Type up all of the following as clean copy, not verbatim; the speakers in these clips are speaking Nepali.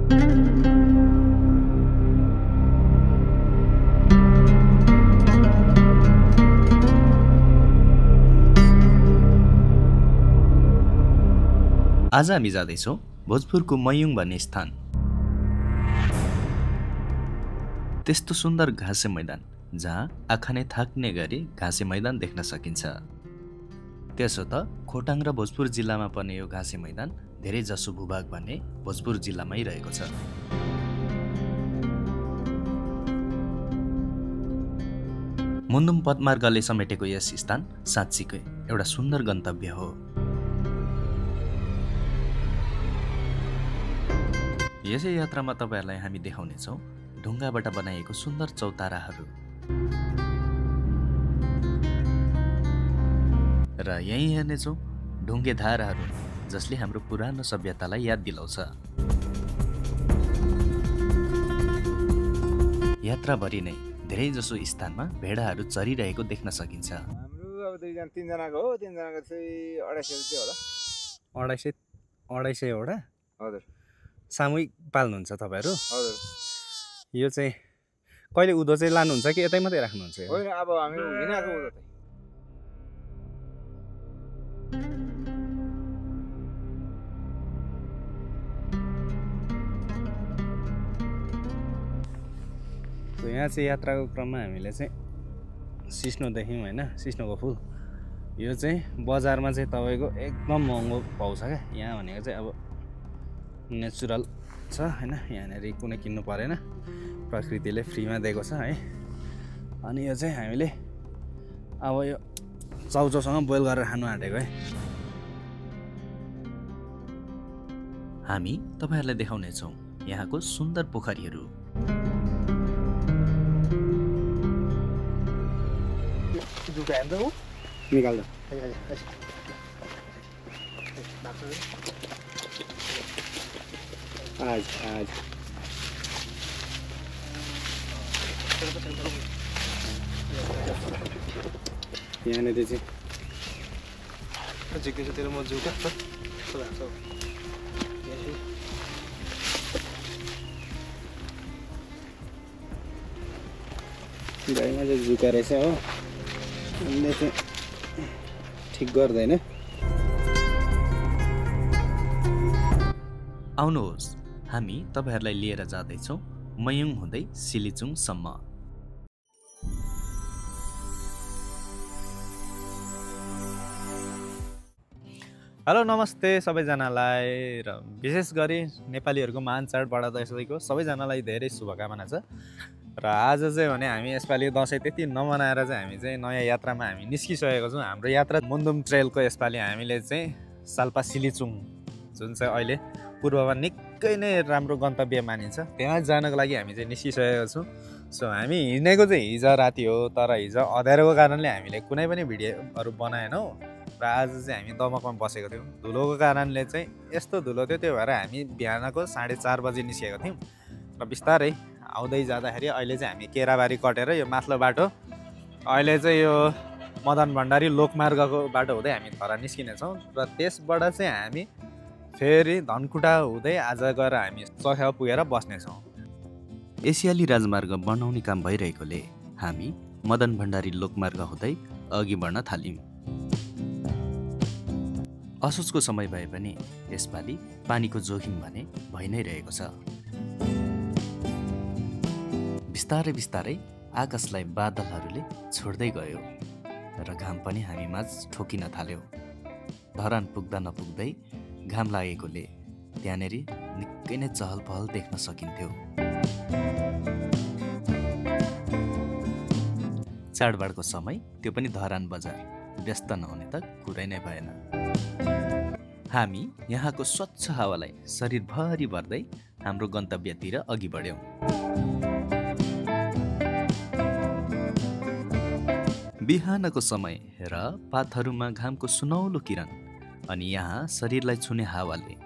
आज हामी जाँदैछौँ भोजपुरको मयुङ भन्ने स्थान। त्यस्तो सुन्दर घाँसे मैदान जहाँ आँखा नै थाक्ने गरी घाँसे मैदान देख्न सकिन्छ। त्यसो त खोटाङ र भोजपुर जिल्लामा पर्ने यो घाँसे मैदान धेरै जसो भूभाग भन्ने भोजपुर जिल्लामै रहेको छ। मुन्दुम पदमार्गले समेटेको यस स्थान साँच्चीकै एउटा सुन्दर गन्तव्य हो। यसै यात्रामा तपाईहरुलाई हामी देखाउनेछौँ ढुङ्गाबाट बनाइएको सुन्दर चौताराहरू र यही हेर्नेछौँ ढुङ्गे धाराहरू जसले हाम्रो पुरानो सभ्यतालाई याद दिलाउँछ। यात्राभरि नै धेरै जसो स्थानमा भेडाहरू चरिरहेको देख्न सकिन्छ। हाम्रो अब दुईजना तीनजनाको हो, तीनजनाको चाहिँ 250 चाहिँ होला। 250 वटा हजुर सामूहिक पाल्नुहुन्छ तपाईहरु? हजुर। यो चाहिँ कहिले उदो चाहिँ लानुहुन्छ कि यतै मात्रै राख्नुहुन्छ? होइन, अब हामी हिँडेको उदो चाहिँ यहाँ चाहिँ यात्राको क्रममा हामीले चाहिँ सिस्नो देख्यौँ होइन, सिस्नोको फुल। यो चाहिँ बजारमा चाहिँ तपाईको एकदम महँगो पाउँछ क्या। यहाँ भनेको चाहिँ अब नेचुरल छ होइन, यहाँनिर कुनै किन्नु परेन, प्रकृतिले फ्रीमा दिएको छ है। अनि यो चाहिँ हामीले अब यो चाउचाउसँग बोइल गरेर खानु आँटेको है। हामी तपाईहरुलाई देखाउनेछौँ यहाँको सुन्दर पोखरीहरू। निकाल्दा आज यहाँनिर चाहिँ झिक्दैछ तेरो म झुका गाईमा चाहिँ झुका रहेछ हो, उसले चाहिँ ठिक गर्दैन। आउनुहोस् हामी तपाईहरुलाई लिएर जाँदैछौँ मयुङ हुँदै सिलिचुङसम्म। हेलो नमस्ते सबैजनालाई, र विशेष गरी नेपालीहरूको महान चाडबाट दसैँको सबैजनालाई धेरै शुभकामना छ। र आज चाहिँ भने हामी यसपालि दसैँ त्यति नमनाएर चाहिँ हामी चाहिँ नयाँ यात्रामा हामी निस्किसकेको छौँ। हाम्रो यात्रा मुन्दुम ट्रेलको यसपालि हामीले चाहिँ साल्पा सिलिचुङ जुन चाहिँ अहिले पूर्वमा निकै नै राम्रो गन्तव्य मानिन्छ, त्यहाँ जानको लागि हामी चाहिँ निस्किसकेको छौँ। सो हामी हिँडेको चाहिँ हिजो राति हो, तर हिजो अँध्यारोको कारणले हामीले कुनै पनि भिडियोहरू बनाएनौँ। र आज चाहिँ हामी दमकमा बसेको थियौँ। धुलोको कारणले चाहिँ यस्तो धुलो थियो, त्यो भएर हामी बिहानको 4:30 बजी निस्केको थियौँ। र बिस्तारै आउँदै जाँदाखेरि अहिले चाहिँ हामी केराबारी कटेर यो माथिल्लो बाटो, अहिले चाहिँ यो मदन भण्डारी लोकमार्गको बाटो हुँदै हामी धरा निस्किनेछौँ। र त्यसबाट चाहिँ हामी फेरि धनकुटा हुँदै आज गएर हामी चौखा पुगेर बस्नेछौँ। एसियाली राजमार्ग बनाउने काम भइरहेकोले हामी मदन भण्डारी लोकमार्ग हुँदै अघि बढ्न थाल्यौँ। असोजको समय भए पनि यसपालि पानीको जोखिम भने भइ नै रहेको छ। बिस्तारै बिस्तारै आकाशलाई बादलहरूले छोड्दै गयो र घाम पनि हामीमाझ ठोकिन थाल्यो। धरान पुग्दा नपुग्दै घाम लागेकोले त्यहाँनेर निकै नै चहल पहल देख्न सकिन्थ्यो। चाडबाडको समय, त्यो पनि धरान बजार, व्यस्त नहुने त कुरै नै भएन। हामी यहाँको स्वच्छ हावालाई शरीरभरि भर्दै हाम्रो गन्तव्यतिर अघि बढ्यौँ। बिहानको समय र पातहरूमा घामको सुनौलो किरण अनि यहाँ शरीरलाई छुने हावाले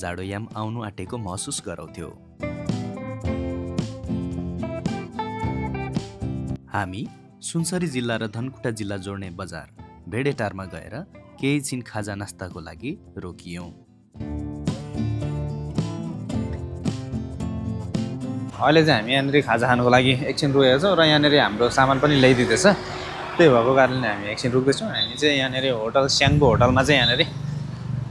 जाडोयाम आउनु आँटेको महसुस गराउँथ्यो। हामी सुनसरी जिल्ला र धनकुटा जिल्ला जोड्ने बजार भेडेटारमा गएर केही छिन खाजा नास्ताको लागि रोकियौँ। अहिले चाहिँ हामी यहाँनिर खाजा खानुको लागि एकछिन रोकेको छौँ र यहाँनिर हाम्रो सामान पनि ल्याइदिँदैछ। त्यही भएको कारणले हामी एकछिन रुक्दैछौँ। हामी चाहिँ यहाँनिर होटल स्याङ्बो होटलमा चाहिँ यहाँनिर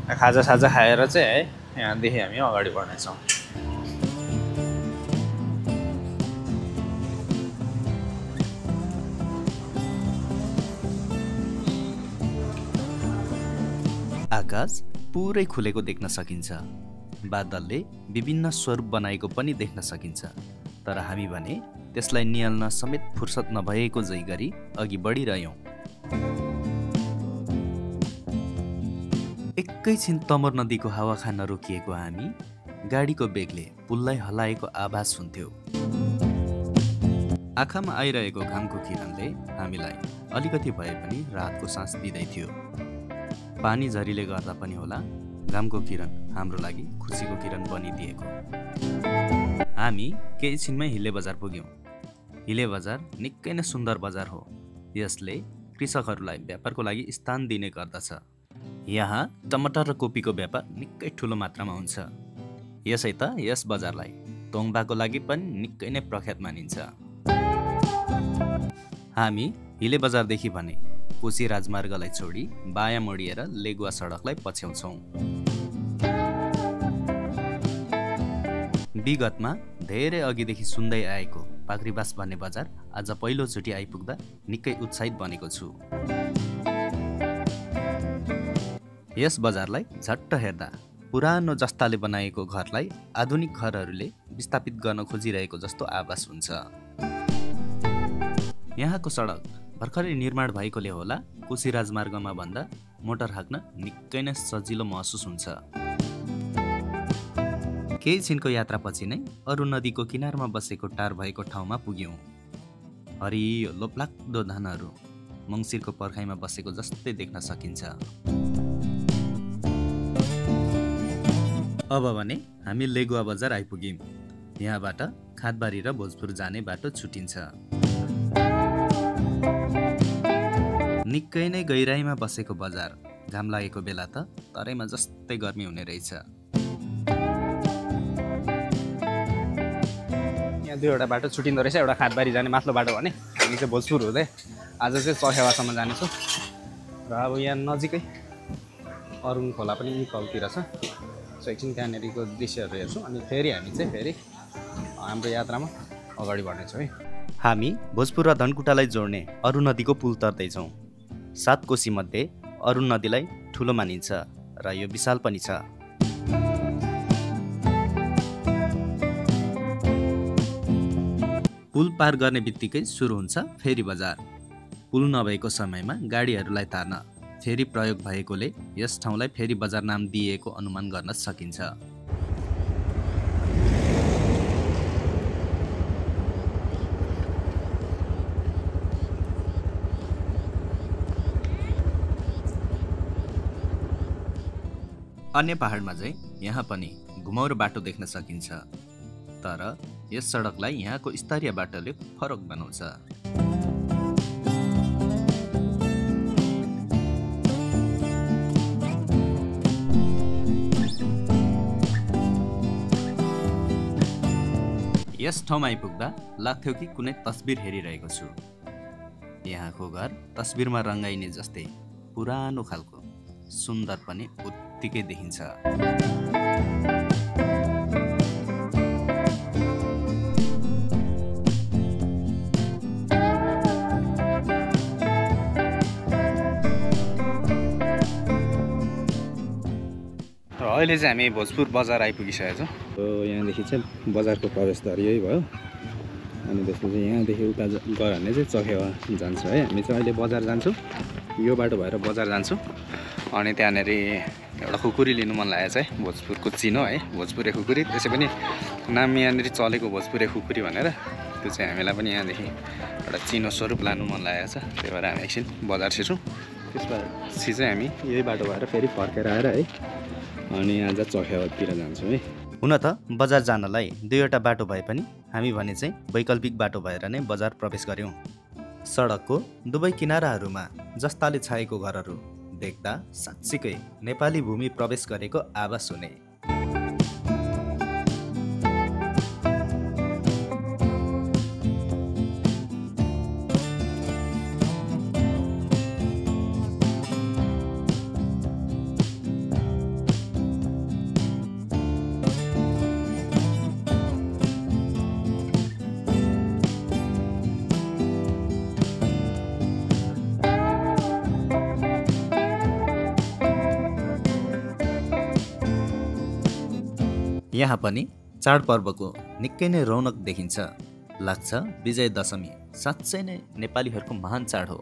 खाजा खाएर चाहिँ है यहाँदेखि हामी अगाडि बढ्नेछौँ। आकाश पुरै खुलेको देख्न सकिन्छ। बादलले विभिन्न स्वरूप बनाएको पनि देख्न सकिन्छ। तर हामी भने त्यसलाई निहाल्न समेत फुर्सद नभएको जै गरी अघि बढिरह्यौँ। एकैछिन तमोर नदीको हावा खान रोकिएको हामी गाडीको बेगले पुललाई हल्लाएको आवाज सुन्थ्यौँ। आँखामा आइरहेको घामको किरणले हामीलाई अलिकति भए पनि राहतको सास दिँदै थियो। पानी झरीले गर्दा पनि होला घामको किरण हाम्रो लागि खुसीको किरण बनिदिएको। हामी केही छिनमै हिले बजार पुग्यौँ। हिले बजार निकै नै सुन्दर बजार हो। यसले कृषकहरूलाई व्यापारको लागि स्थान दिने गर्दछ। यहाँ टमाटर र कोपीको व्यापार निकै ठुलो मात्रामा हुन्छ। यसै त यस बजारलाई तोङबाको लागि पनि निकै नै प्रख्यात मानिन्छ। हामी हिले बजारदेखि भने कोशी राजमार्गलाई छोडी बायाँ मोडिएर लेगुवा सडकलाई पछ्याउँछौँ। विगतमा धेरै अघिदेखि सुन्दै आएको पाक्रीबास भन्ने बजार आज पहिलोचोटि आइपुग्दा निकै उत्साहित बनेको छु। यस बजारलाई झट्ट हेर्दा पुरानो जस्ताले बनाएको घरलाई आधुनिक घरहरूले विस्थापित गर्न खोजिरहेको जस्तो आभास हुन्छ। यहाँको सडक भर्खरै निर्माण भएकोले होला कोशी राजमार्गमा भन्दा मोटर हाक्न निकै नै सजिलो महसुस हुन्छ। केही छिनको यात्रापछि नै अरू नदीको किनारमा बसेको टार भएको ठाउँमा पुग्यौँ। हरियो लोभलाग्दो धानहरू मङ्सिरको पर्खाइमा बसेको जस्तै देख्न सकिन्छ। अब भने हामी लेगुवा बजार आइपुग्यौँ। यहाँबाट खादबारी र भोजपुर जाने बाटो छुटिन्छ। निकै नै गहिराईमा बसेको बजार घाम लागेको बेला त तराईमा जस्तै गर्मी हुने रहेछ। यहाँ दुईवटा बाटो छुटिँदो रहेछ। एउटा खादबारी जाने माथिल्लो बाटो भने हामी चाहिँ भोजपुर हुँदै आज चाहिँ चखेवासम्म जानेछौँ। र अब यहाँ नजिकै अरुण खोला पनि तलतिर छ। सो एकछिन त्यहाँनिरको दृश्यहरू हेर्छौँ अनि फेरि हामी चाहिँ हाम्रो यात्रामा अगाडि बढ्नेछौँ है। हामी भोजपुर र धनकुटालाई जोड्ने अरुण नदीको पुल तर्दैछौँ। 7 कोशी मध्ये अरुण नदीलाई ठुलो मानिन्छ र यो विशाल पनि छ। पुल पार गर्ने बित्तिकै सुरु हुन्छ फेरी बजार। पुल नभएको समयमा गाडीहरूलाई तार्न फेरी प्रयोग भएकोले यस ठाउँलाई फेरी बजार नाम दिएको अनुमान गर्न सकिन्छ। अन्य पहाडमा चाहिँ यहाँ पनि घुमाउरो बाटो देख्न सकिन्छ। तर यस सडकलाई यहाँको स्तरीय बाटोले फरक बनाउँछ। यस ठाउँमा आइपुग्दा लाग्थ्यो कि कुनै तस्बिर हेरिरहेको छु। यहाँको घर तस्बिरमा रङ्गाइने जस्तै पुरानो खालको सुन्दर पनि उत्तिकै देखिन्छ। अहिले चाहिँ हामी भोजपुर बजार आइपुगिसकेको छौँ। यहाँदेखि चाहिँ बजारको प्रवेशद्वार यही भयो। अनि त्यसपछि यहाँदेखि उता गयो भने चाहिँ चखेवा जान्छ है। हामी चाहिँ अहिले बजार जान्छौँ। यो बाटो भएर बजार जान्छौँ। अनि त्यहाँनिर एउटा खुकुरी लिनु मन लागेको छ है। भोजपुरको चिनो है, भोजपुरे खुकुरी। त्यसै पनि नाम यहाँनिर चलेको भोजपुरे खुकुरी भनेर। त्यो चाहिँ हामीलाई पनि यहाँदेखि एउटा चिनो स्वरूप लानु मन लागेको छ। त्यही भएर हामी एकछिन बजार छिर्छौँ। त्यसपछि चाहिँ हामी यही बाटो भएर फेरि फर्केर आएर है अनि आज चखेवातिर जान्छौँ है। हुन त बजार जानलाई दुईवटा बाटो भए पनि हामी भने चाहिँ वैकल्पिक बाटो भएर नै बजार प्रवेश गर्यौँ। सडकको दुवै किनाराहरूमा जस्ताले छाएको घरहरू देख्दा साँच्चीकै नेपाली भूमि प्रवेश गरेको आभास हुने। यहाँ पनि चाडपर्वको निकै नै रौनक देखिन्छ। लाग्छ विजय दशमी साँच्चै नै नेपालीहरूको महान चाड हो।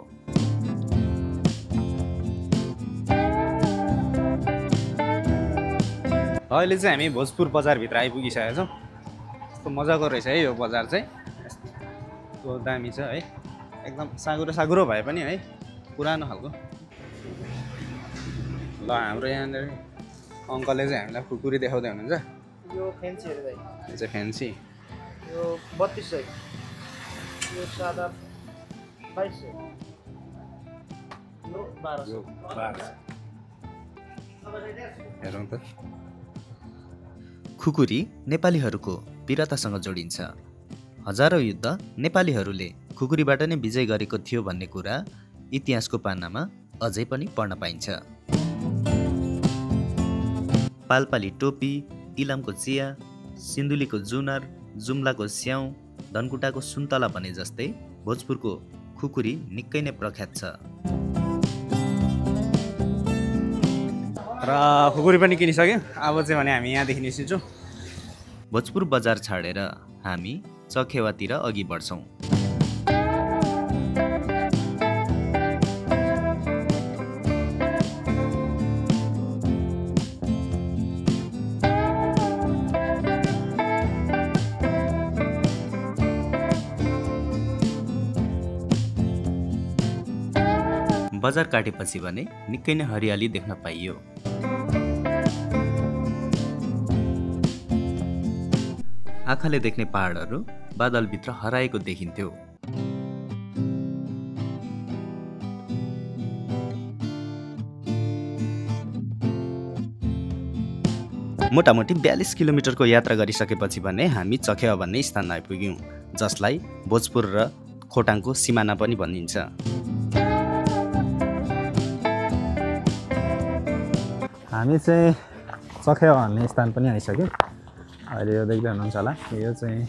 अहिले चाहिँ हामी भोजपुर बजारभित्र आइपुगिसकेका छौँ। कस्तो मजाको रहेछ है यो बजार चाहिँ, यस्तो दामी छ है, एकदम साँगुरो साँगुरो भए पनि है पुरानो खालको। ल हाम्रो यहाँनिर अङ्कलले चाहिँ हामीलाई खुकुरी देखाउँदै हुनुहुन्छ। यो फ्यान्सी हेर भाइ, यो चाहिँ फ्यान्सी, यो 3200, यो सादा 2200, यो 1200। हेरौँ त। खुकुरी नेपालीहरूको वीरतासँग जोडिन्छ। हजारौँ युद्ध नेपालीहरूले खुकुरीबाट नै विजय गरेको थियो भन्ने कुरा इतिहासको पानामा अझै पनि पढ्न पाइन्छ। पालपाली टोपी, इलामको चिया, सिन्धुलीको जुनर, जुम्लाको स्याउ, धनकुटाको सुन्तला भने जस्तै भोजपुरको खुकुरी निकै नै प्रख्यात छ। र खुकुरी पनि किनिसक्यौँ। अब चाहिँ भने हामी यहाँदेखि निस्किन्छौँ। भोजपुर बजार छाडेर हामी चखेवातिर अघि बढ्छौँ। बजार काटेपछि भने निकै नै हरियाली देख्न पाइयो। आँखाले देख्ने पहाडहरू बादलभित्र हराएको देखिन्थ्यो। मोटामोटी 42 किलोमिटरको यात्रा गरिसकेपछि भने हामी चखेवा भन्ने स्थान आइपुग्यौँ, जसलाई भोजपुर र खोटाङको सिमाना पनि भनिन्छ। हामी चाहिँ चखेवा भन्ने स्थान पनि आइसक्यौँ। अहिले यो देख्दै हुनुहुन्छ होला, यो चाहिँ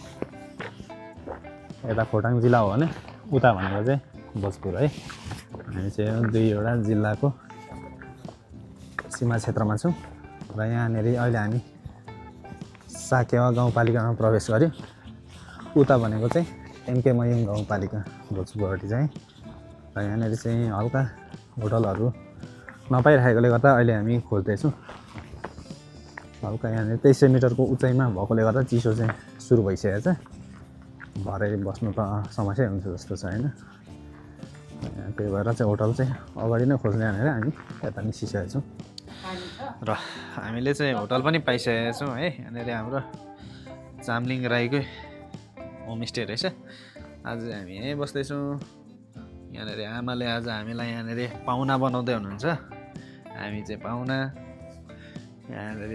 यता खोटाङ जिल्ला हो भने उता भनेको चाहिँ भोजपुर है। हामी चाहिँ यो दुईवटा जिल्लाको सीमा क्षेत्रमा छौँ र यहाँनिर अहिले हामी साकेवा गाउँपालिकामा प्रवेश गऱ्यौँ। उता भनेको चाहिँ एमके मयुङ गाउँपालिका भोजपुरटी चाहिँ। र यहाँनिर चाहिँ हल्का होटलहरू नपाइरहेकोले गर्दा अहिले हामी खोज्दैछौँ। हल्का यहाँनिर 2300 मिटरको उचाइमा भएकोले गर्दा चिसो चाहिँ सुरु भइसकेको छ। भरे बस्नु त समस्या हुन्छ जस्तो छ होइन। त्यही भएर चाहिँ होटल चाहिँ अगाडि नै खोज्ने भनेर हामी यता निस्किसकेका छौँ। र हामीले चाहिँ होटल पनि पाइसकेका छौँ है। यहाँनिर हाम्रो चामलिङ राईकै होमस्टे रहेछ। आज हामी यहीँ बस्दैछौँ। यहाँनिर आमाले आज हामीलाई यहाँनिर पाहुना बनाउँदै हुनुहुन्छ। हामी चाहिँ पाहुना। यहाँनिर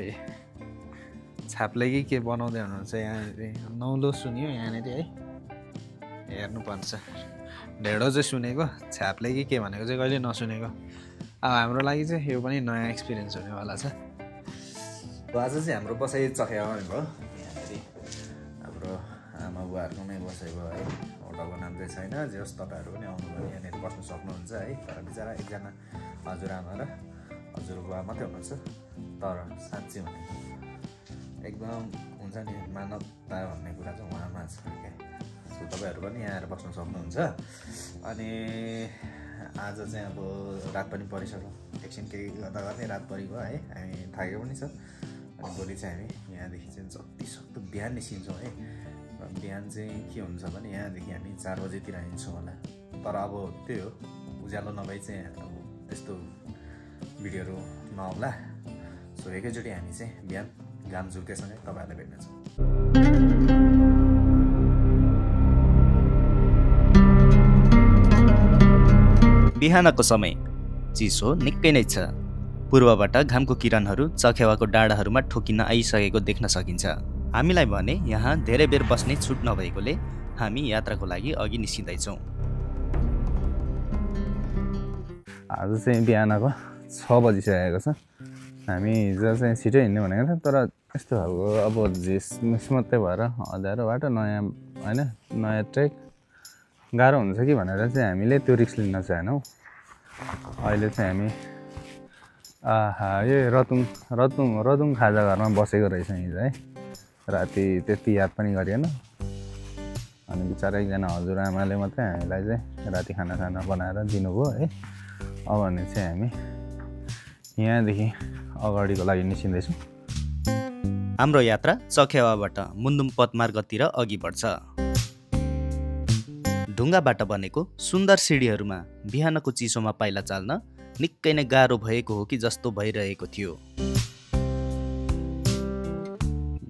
छाप्ले के बनाउँदै हुनुहुन्छ। यहाँनिर नौलो सुन्यो यहाँनिर है, हेर्नुपर्छ। ढेँडो चाहिँ सुनेको, छाप्ले के भनेको चाहिँ कहिले नसुनेको। अब हाम्रो लागि चाहिँ यो पनि नयाँ एक्सपिरियन्स हुनेवाला छ। आज चाहिँ हाम्रो बसाइ चखेवा भयो। यहाँनिर हाम्रो आमा बुवाहरूको नै बसाइ भयो है। होटलको नाम चाहिँ छैन, जे होस् तपाईँहरू पनि आउनु भने यहाँनिर बस्नु सक्नुहुन्छ है। तर बिचरा एकजना हजुरआमा र हजुरबुवा मात्रै हुनुहुन्छ। तर साँच्चै भने एकदम हुन्छ नि, मानवता भन्ने कुरा चाहिँ उहाँमा छ क्या। सो तपाईँहरू पनि यहाँ आएर बस्नु सक्नुहुन्छ। अनि आज चाहिँ अब रात पनि परिसक्यो, एकछिन केही गर्दा गर्दै रात परिगयो है। हामी थाकेको पनि छ। अनि भोलि चाहिँ हामी यहाँदेखि चाहिँ जतिसक्दो बिहान निस्किन्छौँ है। बिहान चाहिँ के हुन्छ भने यहाँदेखि हामी 4 बजेतिर हिँड्छौँ होला। तर अब त्यही हो, उज्यालो नभई चाहिँ अब त्यस्तो भिडियोहरू नआउला। सो एकैचोटि हामी चाहिँ बिहान घाम झुल्केसँगै तपाईँहरूलाई भेट्नेछौँ। बिहानको समय चिसो निकै नै छ। पूर्वबाट घामको किरणहरू चखेवाको डाँडाहरूमा ठोकिन आइसकेको देख्न सकिन्छ। हामीलाई भने यहाँ धेरै बेर बस्ने छुट नभएकोले हामी यात्राको लागि अघि निस्किँदैछौँ। आज चाहिँ बिहानको 6 बजिसकेको छ। हामी हिजो चाहिँ छिटो हिँड्ने भनेको थियो, तर यस्तो खालको अब झिसमिस मात्रै भएर अँध्यारो बाटो, नयाँ होइन, नयाँ ट्रेक गाह्रो हुन्छ कि भनेर चाहिँ हामीले त्यो रिस्क लिन चाहेनौँ। अहिले चाहिँ हामी यो रतुङ खाजा घरमा बसेको रहेछ हिजो है। राति त्यति याद पनि गरिएन। अनि बिचरा एकजना हजुरआमाले मात्रै हामीलाई चाहिँ राति खाना बनाएर दिनुभयो है। अब भने चाहिँ हामी यहाँदेखि अगाडिको लागि निस्किँदैछौँ। हाम्रो यात्रा चखेवाबाट मुन्दुम पदमार्गतिर अघि बढ्छ। ढुङ्गाबाट बनेको सुन्दर सिँढीहरूमा बिहानको चिसोमा पाइला चाल्न निकै नै गाह्रो भएको हो कि जस्तो भइरहेको थियो।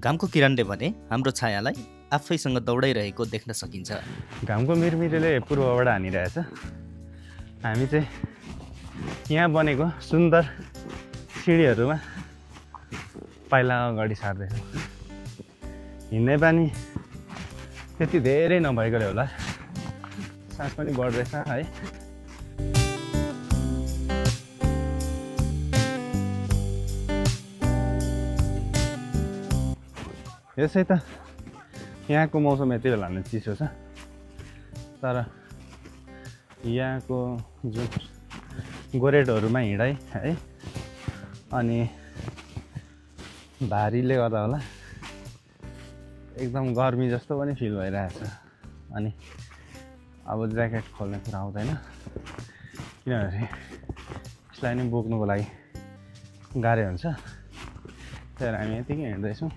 घामको किरणले भने हाम्रो छायालाई आफैसँग दौडाइरहेको देख्न सकिन्छ। घामको मिरमिरेले पूर्वबाट हानिरहेछ। हामी चाहिँ यहाँ बनेको सुन्दर सिँढीहरूमा पाइला अगाडि सार्दैछौँ। हिँड्ने बानी त्यति धेरै नभएकोले होला सास पनि बढ्दैछ है। यसै त यहाँको मौसम यति बेला नै चिसो छ, तर यहाँको जुन गोरेटोहरूमा हिँडाइ है अनि भारीले गर्दा होला एकदम गर्मी जस्तो पनि फिल भइरहेछ। अनि अब ज्याकेट खोल्ने कुरा आउँदैन, किनभने यसलाई नै बोक्नुको लागि गाह्रो हुन्छ। त्यही भएर हामी यतिकै हिँड्दैछौँ।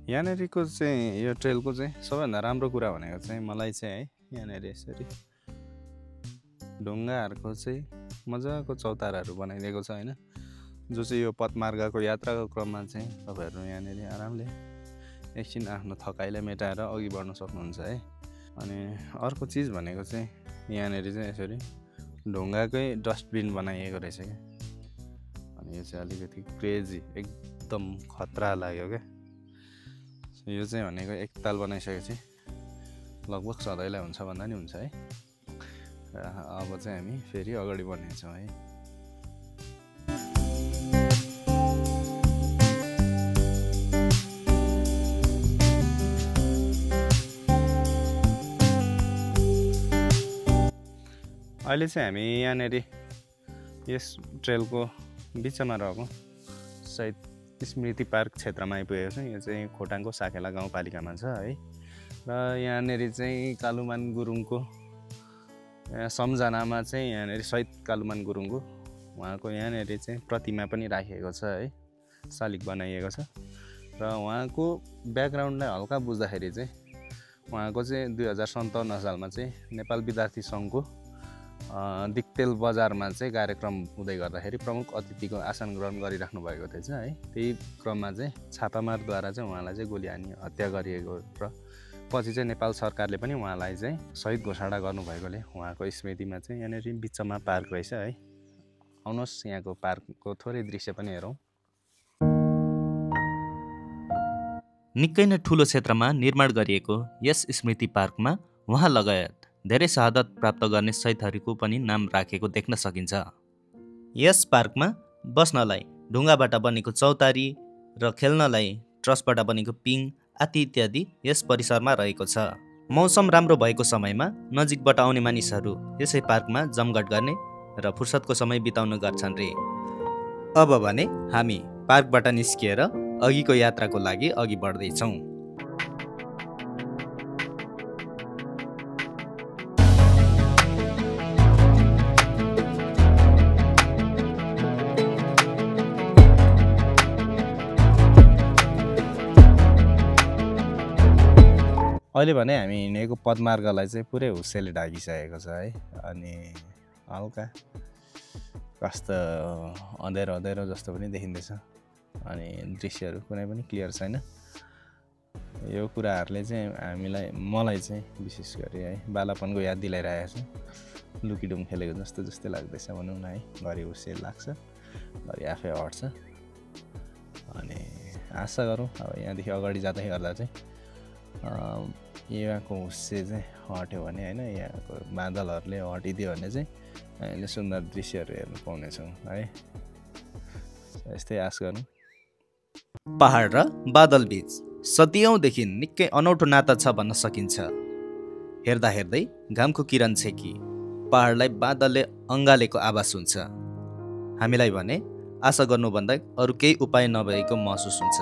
यहाँनिरको चाहिँ यो ट्रेलको चाहिँ सबैभन्दा राम्रो कुरा भनेको चाहिँ मलाई चाहिँ है, यहाँनिर यसरी ढुङ्गाहरूको चाहिँ मजाको चौताराहरू बनाइदिएको छ होइन, जो चाहिँ यो पदमार्गको यात्राको क्रममा चाहिँ तपाईँहरू यहाँनिर आरामले एकछिन आफ्नो थकाइलाई मेटाएर अघि बढ्न सक्नुहुन्छ है। अनि अर्को चिज भनेको चाहिँ यहाँनिर चाहिँ यसरी ढुङ्गाकै डस्टबिन बनाइएको रहेछ क्या। अनि यो चाहिँ अलिकति क्रेजी, एकदम खतरा लाग्यो क्या। यो चाहिँ भनेको एकताल बनाइसकेपछि लगभग सधैँलाई हुन्छ भन्दा नि हुन्छ है। अब चाहिँ हामी फेरि अगाडि बढ्नेछौँ है। अहिले चाहिँ हामी यहाँनिर यस ट्रेलको बिचमा रहेको सायद स्मृति पार्क क्षेत्रमा आइपुगेको छ। यो चाहिँ खोटाङको साकेला गाउँपालिकामा छ है। र यहाँनिर चाहिँ कालुमान गुरुङको सम्झनामा चाहिँ यहाँनिर शहीद कालुमान गुरुङको उहाँको यहाँनिर चाहिँ प्रतिमा पनि राखिएको छ है, शालिग बनाइएको छ। र उहाँको ब्याकग्राउन्डलाई हल्का बुझ्दाखेरि चाहिँ उहाँको चाहिँ 2057 सालमा चाहिँ नेपाल विद्यार्थी सङ्घको दिक्तेल बजारमा चाहिँ कार्यक्रम हुँदै गर्दाखेरि प्रमुख अतिथिको आसन ग्रहण गरिराख्नु भएको थिएछ है। त्यही क्रममा चाहिँ छापामारद्वारा चाहिँ उहाँलाई चाहिँ गोली हानी हत्या गरिएको र पछि चाहिँ नेपाल सरकारले पनि उहाँलाई चाहिँ शहीद घोषणा गर्नुभएकोले उहाँको स्मृतिमा चाहिँ यहाँनिर बिचमा पार्क रहेछ है। आउनुहोस् यहाँको पार्कको थोरै दृश्य पनि हेरौँ। निकै नै ठुलो क्षेत्रमा निर्माण गरिएको यस स्मृति पार्कमा उहाँ लगायत धेरै शहादत प्राप्त गर्ने शहीदहरूको पनि नाम राखेको देख्न सकिन्छ। यस पार्कमा बस्नलाई ढुङ्गाबाट बनेको चौतारी र खेल्नलाई ट्रसबाट बनेको पिङ आदि इत्यादि यस परिसरमा रहेको छ। मौसम राम्रो भएको समयमा नजिकबाट आउने मानिसहरू यसै पार्कमा जमघट गर्ने र फुर्सदको समय बिताउने गर्छन् रे। अब भने हामी पार्कबाट निस्किएर अघिको यात्राको लागि अघि बढ्दैछौँ। अहिले भने हामी हिँडेको पदमार्गलाई चाहिँ पुरै हुस्सेले ढाकिसकेको छ है। अनि हल्का कस्तो अँध्यारो अँध्यारो जस्तो पनि देखिँदैछ। अनि दृश्यहरू कुनै पनि क्लियर छैन। यो कुराहरूले चाहिँ मलाई चाहिँ विशेष गरी है बालापनको याद दिलाइरहेको छ। लुकीडुम खेलेको जस्तै लाग्दैछ भनौँ न है। घरि हुस्से लाग्छ, घरि आफै हट्छ। अनि आशा गरौँ अब यहाँदेखि अगाडि जाँदै गर्दा चाहिँ यहाँको हुस्से चाहिँ हट्यो भने होइन, यहाँको बादलहरूले हटिदियो भने चाहिँ हामीले सुन्दर दृश्यहरू हेर्नु पाउनेछौँ है। यस्तै आश गरौँ। पहाड र बादल बीच सदियौँदेखि निकै अनौठो नाता छ भन्न सकिन्छ। हेर्दा हेर्दै घामको किरण छेकी पहाडलाई बादलले अँगालेको आवाज हुन्छ। हामीलाई भने आशा गर्नुभन्दा अरू केही उपाय नभएको महसुस हुन्छ।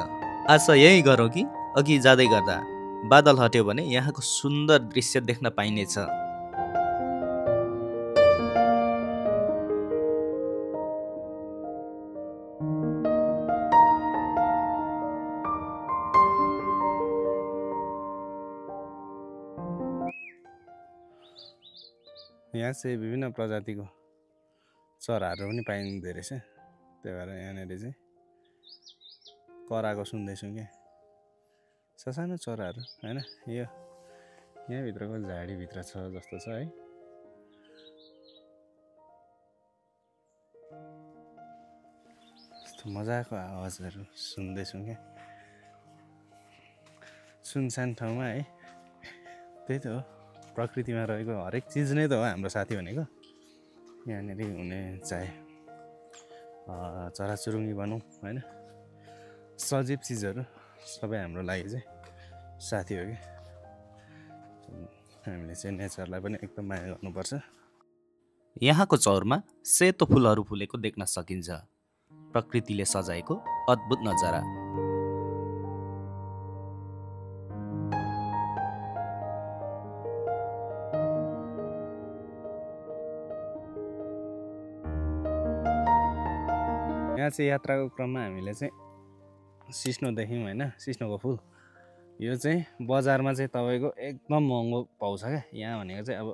आशा यही गरौँ कि अघि जाँदै गर्दा बादल हट्यो भने यहाँको सुन्दर दृश्य देख्न पाइनेछ। यहाँ चाहिँ विभिन्न प्रजातिको चराहरू पनि पाइँदो रहेछ। त्यही भएर यहाँनिर चाहिँ कराएको सुन्दैछौँ क्या, ससानो चराहरू होइन। यो यहाँभित्रको झाडीभित्र छ जस्तो छ है। यस्तो मजाको आवाजहरू सुन्दैछौँ क्या सुनसान ठाउँमा है। त्यही त हो, प्रकृतिमा रहेको हरेक चिज नै त हो हाम्रो साथी भनेको। यहाँनिर हुने चाहे चराचुरुङ्गी भनौँ होइन, सजीव चिजहरू सबै हाम्रो लागि चाहिँ साथी हो कि। हामीले चाहिँ नेचरलाई पनि एकदम माया गर्नुपर्छ। यहाँको चौरमा सेतो फुलहरू फुलेको देख्न सकिन्छ। प्रकृतिले सजाएको अद्भुत नजारा। यहाँ चाहिँ यात्राको क्रममा हामीले चाहिँ सिस्नो देख्यौँ होइन, सिस्नोको फुल। यो चाहिँ बजारमा चाहिँ तपाईँको एकदम महँगो पाउँछ क्या। यहाँ भनेको चाहिँ अब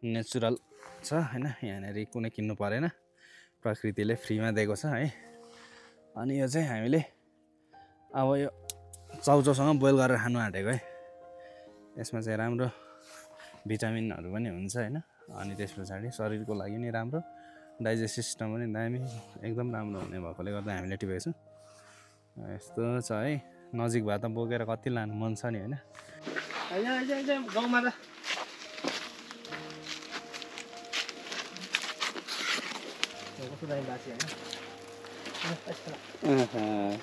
नेचुरल छ होइन, यहाँनिर कुनै किन्नु परेन, प्रकृतिले फ्रीमा दिएको छ है। अनि यो चाहिँ हामीले अब यो चाउचाउसँग बोइल गरेर खानु आँटेको है। यसमा चाहिँ राम्रो भिटामिनहरू पनि हुन्छ होइन। अनि त्यस पछाडि शरीरको लागि नि राम्रो, डाइजेस्ट सिस्टम पनि दामी एकदम राम्रो हुने भएकोले गर्दा हामीले टिपेको छौँ। यस्तो छ है, नजिक भए त बोकेर कति लानु मन छ नि होइन। गाउँमा त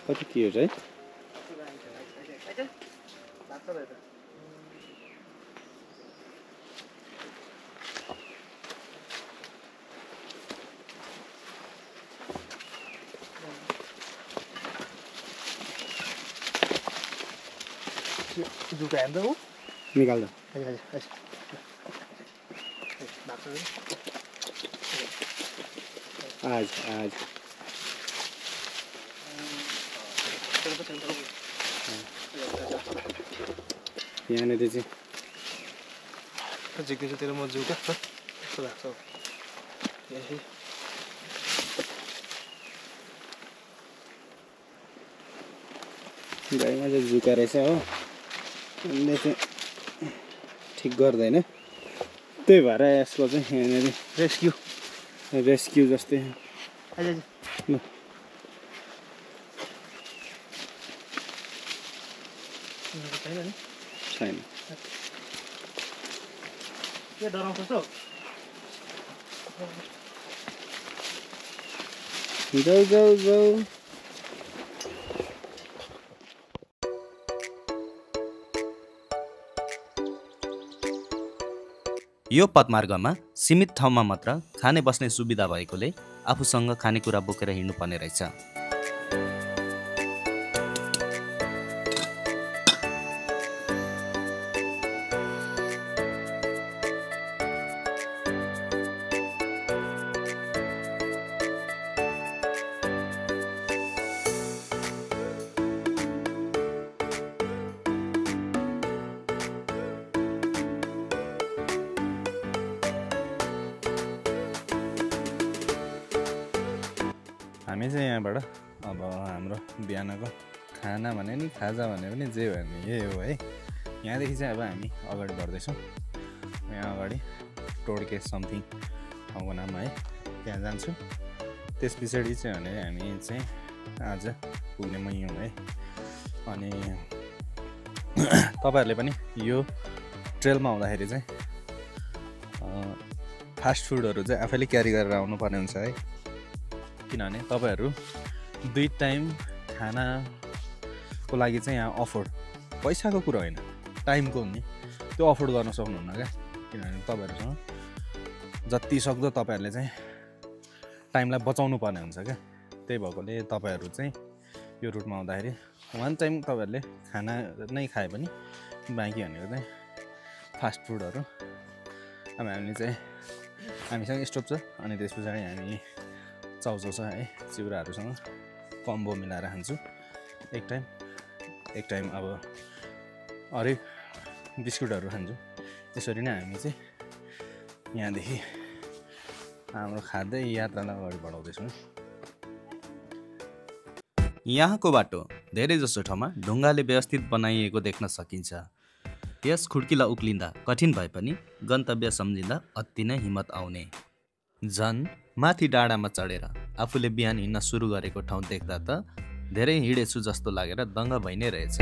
कति क्युट है। जुका हेर्दा हो निकाल्दा आज यहाँनिर चाहिँ झिक्दैछु तेरो म जुका कस्तो लाग्छ हौ। गाईमा चाहिँ जुका रहेछ हो, यसले चाहिँ ठिक गर्दैन। त्यही भएर यसको चाहिँ यहाँनिर रेस्क्यु जस्तै ल छैन। के डराउँछस् हौ? जाऊ यो पदमार्गमा सीमित ठाउँमा मात्र खाने बस्ने सुविधा भएकोले आफूसँग खानेकुरा बोकेर हिँड्नुपर्ने रहेछ। हामी चाहिँ यहाँबाट अब हाम्रो बिहानको खाना भने नि खाजा भने पनि जे भने यही हो है। यहाँदेखि चाहिँ अब हामी अगाडि बढ्दैछौँ। यहाँ अगाडि टोड्के समथिङ ठाउँको नाम है, त्यहाँ जान्छौँ। त्यस पछाडि चाहिँ भने हामी चाहिँ आज पुग्ने मैयौँ है। अनि तपाईँहरूले पनि यो ट्रेलमा आउँदाखेरि चाहिँ फास्ट फुडहरू चाहिँ आफैले क्यारी गरेर आउनुपर्ने हुन्छ है। किनभने तपाईँहरू 2 टाइम खानाको लागि चाहिँ यहाँ अफोर्ड, पैसाको कुरा होइन टाइमको हुने, त्यो अफोर्ड गर्न सक्नुहुन्न क्या। किनभने तपाईँहरूसँग जति सक्दो तपाईँहरूले चाहिँ टाइमलाई बचाउनु पर्ने हुन्छ क्या। त्यही भएकोले तपाईँहरू चाहिँ यो रुटमा आउँदाखेरि वान टाइम तपाईँहरूले खाना नै खाए पनि बाँकी भनेको चाहिँ फास्ट फुडहरू अब हामीसँग स्टोभ छ अनि त्यस पछाडि हामी चाउचाउ छ है चिउराहरूसँग कम्बो मिलाएर खान्छु एक टाइम अब अरू बिस्कुटहरू खान्छु। त्यसरी नै हामी चाहिँ यहाँदेखि हाम्रो खाद्य यात्रालाई अगाडि बढाउँदैछौँ। यहाँको बाटो धेरै जसो ठाउँमा ढुङ्गाले व्यवस्थित बनाइएको देख्न सकिन्छ। यस खुड्किला उक्लिँदा कठिन भए पनि गन्तव्य सम्झिँदा अति नै हिम्मत आउने। झन् माथि डाँडामा चढेर आफूले बिहान हिँड्न सुरु गरेको ठाउँ देख्दा त धेरै हिँडेछु जस्तो लागेर दङ्ग भइ नै रहेछ।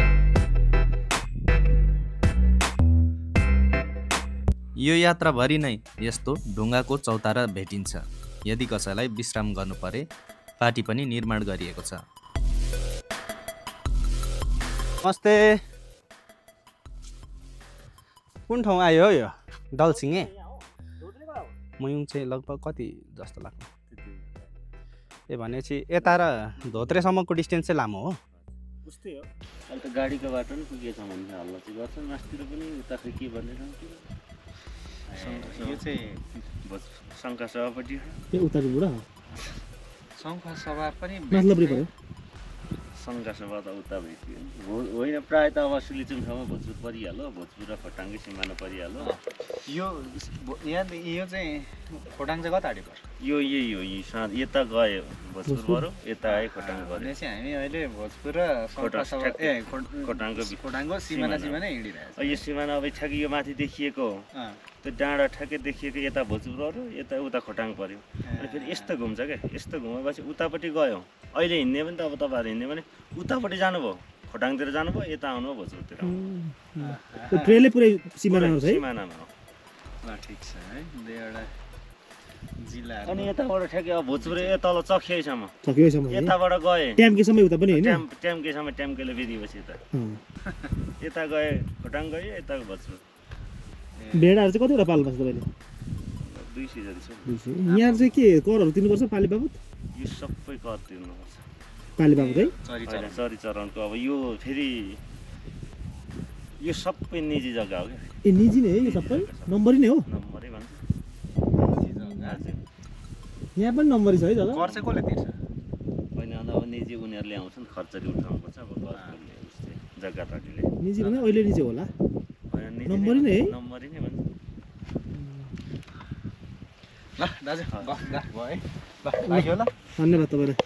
यो यात्राभरि नै यस्तो ढुङ्गाको चौतारा भेटिन्छ। यदि कसैलाई विश्राम गर्नु परे पाटी पनि निर्माण गरिएको छ। नमस्ते, कुन ठाउँ आयो हो यो? दलसिङे मयुङ चाहिँ लगभग कति जस्तो लाग्छ? ए भनेपछि यता र धोत्रेसम्मको डिस्टेन्स चाहिँ लामो हो? उस्तै हो। अहिले त गाडीको बाटो पनि पुगेछ भने हल्ला चाहिँ गर्छ। मास्तिर पनि उता खै के भनेर यो चाहिँ शङ्खा सभापट्टि उताबाट शङ्खा सभा पनि मतलब शङ्खा सभा त उता भेटियो होइन। प्रायः त अब सिलिचुङ ठाउँमा भोजपुर परिहाल्यो, भोजपुर र खोटाङकै सिमाना परिहाल्यो। यो यो चाहिँ खोटाङ चाहिँ कता हाडी पर्छ? यो यही हो। यता गयो भोजपुरबाट यता आयो खोटाङ गयो। हामी अहिले भोजपुर र खोटाङको सिमाना हिँडिरहेको छ। यो सिमाना अब ठ्याक्कै यो माथि देखिएको त्यो डाँडा ठ्याक्कै देखिएको यता भोजपुरहरू यता उता खोटाङ पर्यो। अनि फेरि यस्तो घुम्छ क्या। यस्तो घुमेपछि उतापट्टि गयो। अहिले हिँड्ने पनि त अब तपाईँहरू हिँड्ने भने उतापट्टि जानुभयो, खोटाङतिर जानुभयो, यता आउनुभयो भोजपुरतिर। ट्रेनले पुरै सिमानामा छ है? सिमानामा हो। ल ठिक छ है। दुईवटा जिल्ला अनि यताबाट ठ्याक्कै अब भोजपुर तल चखियासम्म यताबाट गए ट्याम्केसम्म उता पनि होइन? ट्याम्केसम्म ट्याम्केले बेदिएपछि यता गए खोटाङ गयो, यता भोजपुर। भेडाहरू चाहिँ कतिवटा पाल्नु पर्छ तपाईँले? 200 जति छ। यहाँ चाहिँ के करहरू तिर्नुपर्छ पाली बाबत? यो सबै कर तिर्नुपर्छ पाली बाबत है? चरी चरणको अब यो फेरि यो सबै निजी जग्गा हो क्या। ए निजी नै है यो सबै? नम्बरी नै हो? नम्बरै भन्छ। यहाँ पनि नम्बरी छ है जग्गा? कर चाहिँ कसले तिर्छ? होइन अब निजी उनीहरूले आउँछन्, खर्चले उठाउनुपर्छ। अब जग्गा धनीले निजी भने अहिले निजी होला? नम्बरी नै है? नम्बरी नै भन्छ। ल दाजु भयो है। ल लाग्यो ल। धन्यवाद तपाईँलाई।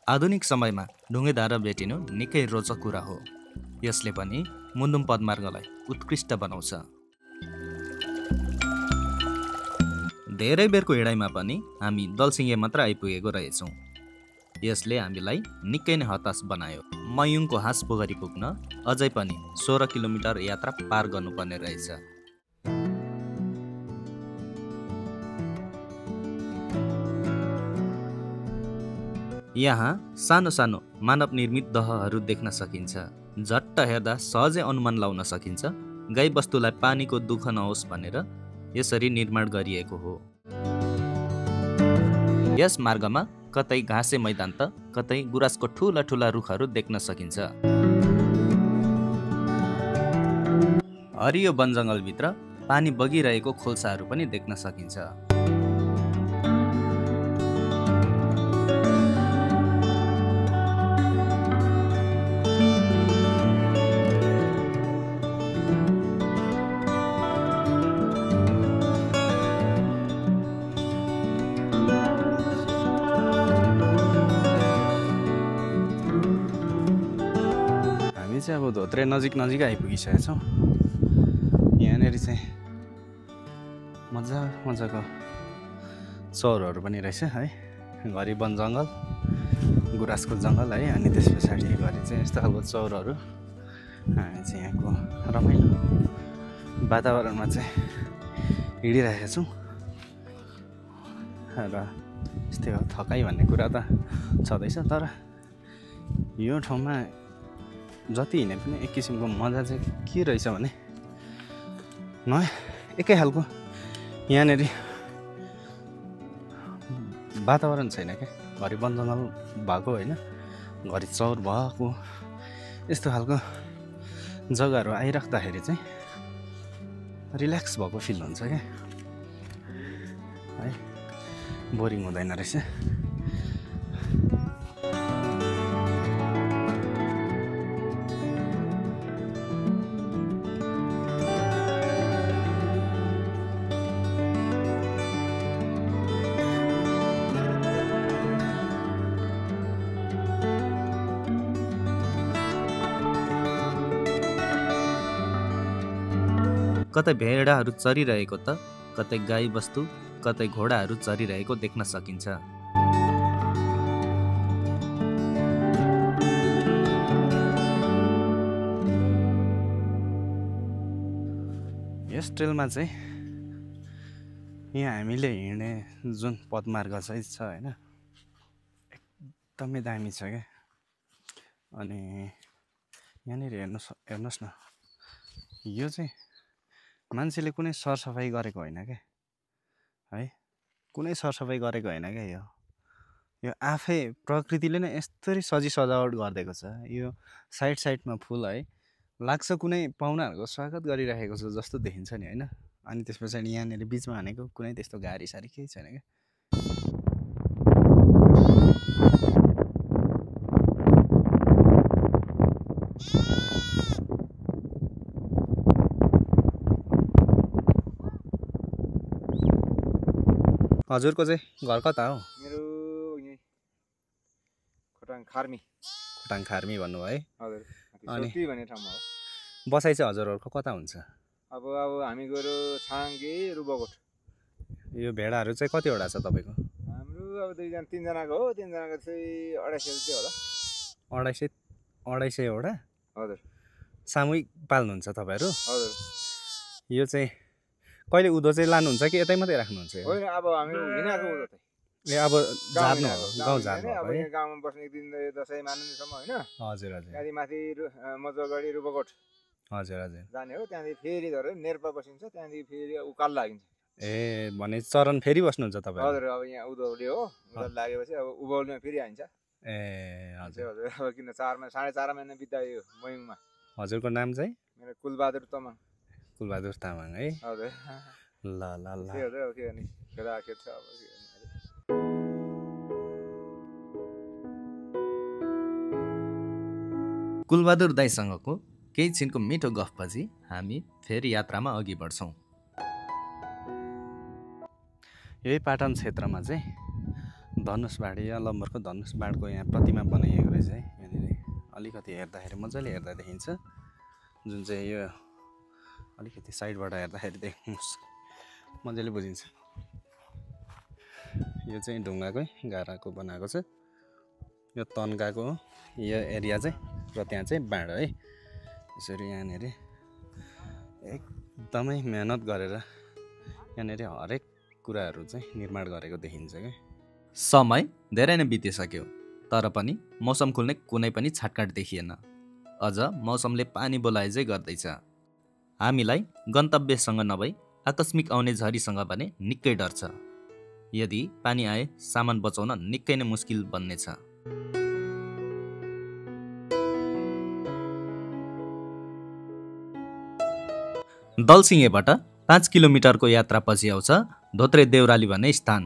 आधुनिक समयमा ढुङ्गेधारा भेटिनु निकै रोचक कुरा हो। यसले पनि मुन्दुम पदमार्गलाई उत्कृष्ट बनाउँछ। धेरै बेरको हिँडाइमा पनि हामी दलसिङे मात्र आइपुगेको रहेछौँ। यसले हामीलाई निकै नै हताश बनायो। मयुङको हाँस पोखरी पुग्न अझै पनि 16 किलोमिटर यात्रा पार गर्नुपर्ने रहेछ। यहाँ सानो सानो मानव निर्मित दहहरू देख्न सकिन्छ। झट्ट हेर्दा सहजै अनुमान लाउन सकिन्छ गाईबस्तुलाई पानीको दुःख नहोस् भनेर यसरी निर्माण गरिएको हो। यस मार्गमा कतै घाँसे मैदान त कतै गुराँसको ठुला ठुला रुखहरू देख्न सकिन्छ। हरियो वन जङ्गलभित्र पानी बगिरहेको खोल्साहरू पनि देख्न सकिन्छ। अब धोत्रे नजिक आइपुगिसकेको छौँ। यहाँनिर चाहिँ मजाको चौरहरू पनि रहेछ है। घरि वन जङ्गल, गुराँसको जङ्गल है। अनि त्यस पछाडि घरि चाहिँ यस्तो खालको चौरहरू। हामी चाहिँ यहाँको रमाइलो वातावरणमा चाहिँ हिँडिरहेका छौँ र यस्तै हो। थकाइ भन्ने कुरा त छँदैछ, तर यो ठाउँमा जति हिँडे पनि एक किसिमको मजा चाहिँ के रहेछ भने एकै खालको यहाँनिर वातावरण छैन क्या, घरि वन जङ्गल भएको होइन, घरि चौर भएको यस्तो खालको जग्गाहरू आइराख्दाखेरि चाहिँ रिल्याक्स भएको फिल हुन्छ क्या है, बोरिङ हुँदैन रहेछ। कतै भेडाहरू चरिरहेको त कतै गाई बस्तु कतै घोडाहरू चरिरहेको देख्न सकिन्छ। यस ट्रेलमा चाहिँ यहाँ हामीले हिँड्ने जुन पदमार्ग चाहिँ छ होइन, एकदमै दामी छ क्या। अनि यहाँनिर हेर्नुहोस् न, यो चाहिँ मान्छेले कुनै सरसफाइ गरेको होइन क्या है, कुनै सरसफाइ गरेको होइन क्या। यो आफै प्रकृतिले नै यस्तरी सजावट गरिदिएको छ। यो साइडमा फुल है, लाग्छ कुनै पाहुनाहरूको स्वागत गरिराखेको छ जस्तो देखिन्छ नि होइन। अनि त्यस पछाडि यहाँनिर बिचमा हानेको कुनै त्यस्तो गाडीसारी केही छैन क्या। हजुरको चाहिँ घर कता हो? मेरो यहीँ खोटाङ खार्मी। खोटाङ खार्मी भन्नुभयो है। हजुर, अनि सोती भन्ने ठाउँमा हो। बसाइ चाहिँ हजुरहरूको कता हुन्छ? अब हामी गएर छाङ्गे रुबकोट। यो भेडाहरू चाहिँ कतिवटा छ तपाईँको? हाम्रो अब तिनजनाको हो, तिनजनाको चाहिँ 250 चाहिँ होला। 250वटा? हजुर। सामूहिक पाल्नुहुन्छ तपाईँहरू? हजुर। यो चाहिँ कहिले उँधो चाहिँ लानुहुन्छ कि यतै मात्रै राख्नुहुन्छ? होइन, अब हामी हिँडाएको उता चाहिँ। ए अब झार्नु हो, गाउँ झार्नु हो। अब यहाँ गाउँमा बस्ने एक दिन दसैँ मान्नेसम्म होइन। हजुर हजुर। त्यहाँदेखि माथि मजुवागढी रुबकोट हजुर हजुर जाने हो। त्यहाँदेखि फेरि धरेर नेर्पा बसिन्छ, त्यहाँदेखि फेरि उकालो लागिन्छ। ए भने चरण फेरि बस्नुहुन्छ तपाईँ? हजुर, अब यहाँ उधौली हो, उधौली लागेपछि अब उभौलीमा फेरि हान्छ। ए हजुर हजुर। अब किन 4.5 महिना बितायो मयुङमा। हजुरको नाम चाहिँ? मेरो कुलबहादुर तामाङ। कुलबहादुर तामाङ है। हजुर। ल ल ल। हजुर, अब के गर्ने, खेदाखेद छ अब के गर्ने। कुलबहादुर दाइसँगको केही छिनको मिठो गफपछि हामी फेरि यात्रामा अघि बढ्छौँ। यही पाटन क्षेत्रमा चाहिँ धनुषबाड या लम्बरको धनुषबाडको यहाँ प्रतिमा बनाइएको रहेछ है। यहाँनिर अलिकति हेर्दाखेरि मजाले हेर्दा देखिन्छ, जुन चाहिँ यो अलिकति साइडबाट हेर्दाखेरि देख्नुहोस् मजाले बुझिन्छ। यो चाहिँ ढुङ्गाकै गाराको बनाएको छ, यो तन्काको हो यो एरिया चाहिँ, र त्यहाँ चाहिँ बाँड है। यसरी यहाँनिर एकदमै मेहनत गरेर यहाँनिर हरेक कुराहरू चाहिँ निर्माण गरेको देखिन्छ क्या। समय धेरै नै बितिसक्यो, तर पनि मौसम खुल्ने कुनै पनि छाटकाट देखिएन। अझ मौसमले पानी बोलाइजै गर्दैछ। हामीलाई गन्तव्यसँग नभई आकस्मिक आउने झरीसँग भने निकै डर छ। यदि पानी आए सामान बचाउन निकै नै मुस्किल बन्नेछ। दलसिंहेबाट 5 किलोमिटरको यात्रापछि आउँछ धोत्रे देउराली भन्ने स्थान।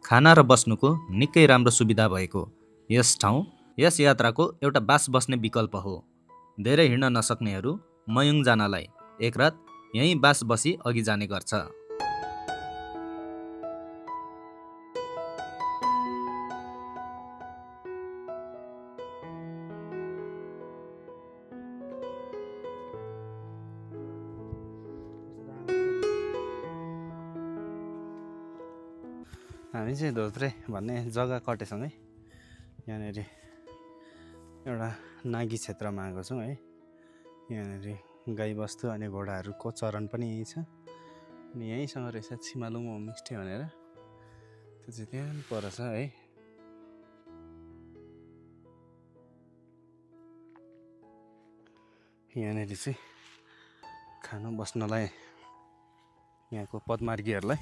खाना र बस्नुको निकै राम्रो सुविधा भएको यस ठाउँ यस यात्राको एउटा बास बस्ने विकल्प हो। धेरै हिँड्न नसक्नेहरू मयुङ जानलाई एक रात यहीँ बास बसी अघि जाने गर्छ। हामी चाहिँ धोत्रे भन्ने जग्गा कटेसँगै यहाँनिर एउटा नागी क्षेत्रमा आएको छौँ है। यहाँनिर गाईबस्तु अनि घोडाहरूको चरण पनि यहीँ छ। अनि यहीँसँग रहेछ छिमालुङ होमस्टे भनेर, त्यो चाहिँ त्यहाँ पर छ है। यहाँनिर चाहिँ खानु बस्नलाई यहाँको पदमार्गीहरूलाई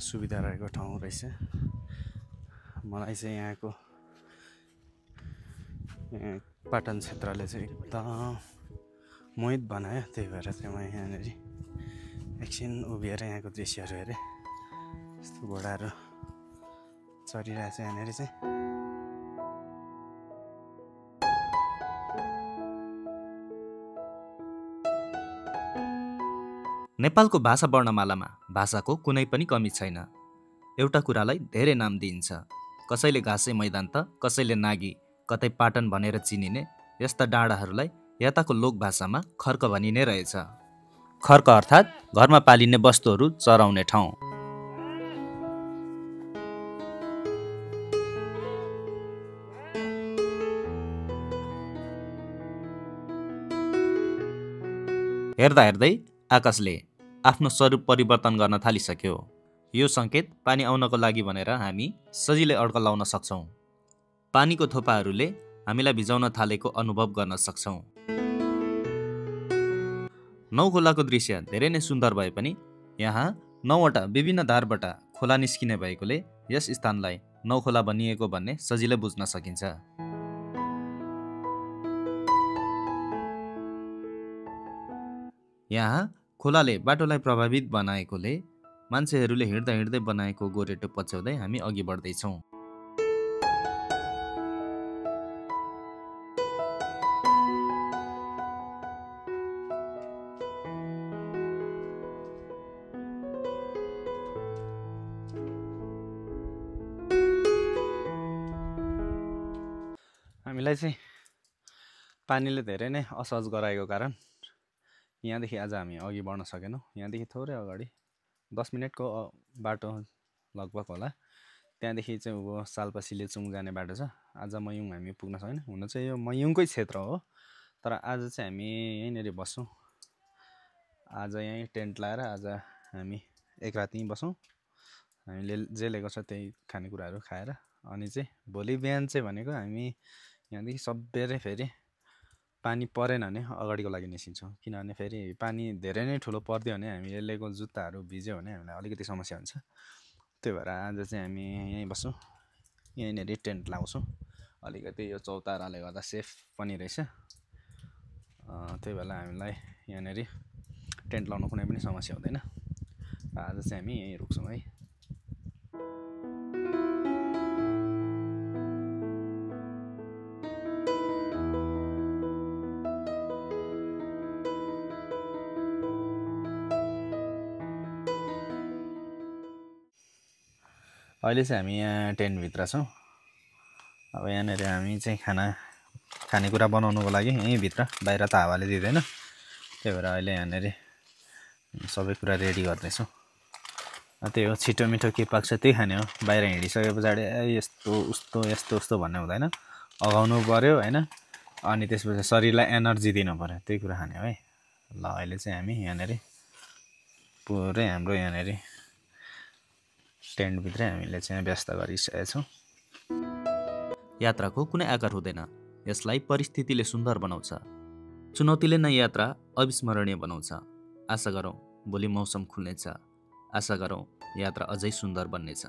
सुविधा रहेको ठाउँ रहेछ। मलाई चाहिँ यहाँको पाटन क्षेत्रले चाहिँ एकदम मोहित बनायो। त्यही भएर चाहिँ म यहाँनिर एकछिन उभिएर यहाँको दृश्यहरू हेरेँ। यस्तो घोडाहरू चरिरहेछ यहाँनिर चाहिँ। नेपालको भाषा वर्णमालामा भाषाको कुनै पनि कमी छैन। एउटा कुरालाई धेरै नाम दिइन्छ। कसैले घाँसे मैदान त कसैले नागी, कतै पाटन भनेर चिनिने यस्ता डाँडाहरूलाई यताको लोकभाषामा खर्क भनिने रहेछ। खर्क अर्थात् घरमा पालिने वस्तुहरू चराउने ठाउँ। हेर्दा हेर्दै आकाशले आफ्नो स्वरूप परिवर्तन गर्न थालिसक्यो। यो सङ्केत पानी आउनको लागि भनेर हामी सजिलै अड्कल लाउन सक्छौँ। पानीको थोपाहरूले हामीलाई भिजाउन थालेको अनुभव गर्न सक्छौँ। नौखोलाको दृश्य धेरै नै सुन्दर भए पनि यहाँ 9वटा विभिन्न धारबाट खोला निस्किने भएकोले यस स्थानलाई नौखोला भनिएको भन्ने सजिलै बुझ्न सकिन्छ। यहाँ खोलाले बाटोलाई प्रभावित बनाएकोले मान्छेहरूले हिँड्दा हिँड्दै बनाएको गोरेटो पछ्याउँदै हामी अघि बढ्दैछौँ। हामीलाई चाहिँ पानीले धेरै नै असहज गराएको कारण यहाँदेखि आज हामी अघि बढ्न सकेनौँ। यहाँदेखि थोरै अगाडि 10 मिनटको बाटो लगभग होला। त्यहाँदेखि चाहिँ ऊ सालपासी लेचुङ जाने बाटो छ। आज मयुङ हामी पुग्न सकेन। हुन चाहिँ यो मयुङकै क्षेत्र हो, तर आज चाहिँ हामी यहीँनिर बस्छौँ। आज यहीँ टेन्ट लाएर आज हामी एक रात यहीँ बसौँ। हामीले जे लिएको छ त्यही खानेकुराहरू खाएर अनि चाहिँ भोलि बिहान चाहिँ भनेको हामी यहाँदेखि सबेरै फेरि पानी परेन भने अगाडिको लागि निस्किन्छौँ। किनभने फेरि पानी धेरै नै ठुलो परिदियो भने हामीले लिएको जुत्ताहरू भिज्यो भने हामीलाई अलिकति समस्या हुन्छ। त्यही भएर आज चाहिँ हामी यहीँ बस्छौँ, यहीँनिर टेन्ट लाउँछौँ। अलिकति यो चौताराले गर्दा सेफ पनि रहेछ। त्यही भएर हामीलाई यहाँनिर टेन्ट लाउनु कुनै पनि समस्या हुँदैन। आज चाहिँ हामी यहीँ रुक्छौँ है। अहिले चाहिँ हामी यहाँ टेन्टभित्र छौँ। अब यहाँनिर हामी चाहिँ खानेकुरा बनाउनुको लागि यहीँभित्र, बाहिर त हावाले दिँदैन। त्यही भएर अहिले यहाँनिर सबै कुरा रेडी गर्दैछौँ। त्यही हो, छिटो मिठो के पाक्छ त्यही खाने हो। बाहिर हिँडिसके पछाडि यस्तो उस्तो यस्तो उस्तो भन्ने हुँदैन, अगाउनु पऱ्यो होइन। अनि त्यसपछि शरीरलाई एनर्जी दिनु पऱ्यो, त्यही कुरा खाने हो है। ल अहिले चाहिँ हामी यहाँनिर पुरै हाम्रो यहाँनिर टेन्टभित्रै हामीले चाहिँ व्यस्त गरिसकेका छौँ। यात्राको कुनै आकार हुँदैन, यसलाई परिस्थितिले सुन्दर बनाउँछ। चुनौतीले नै यात्रा अविस्मरणीय बनाउँछ। आशा गरौँ भोलि मौसम खुल्नेछ। आशा गरौँ यात्रा अझै सुन्दर बन्नेछ।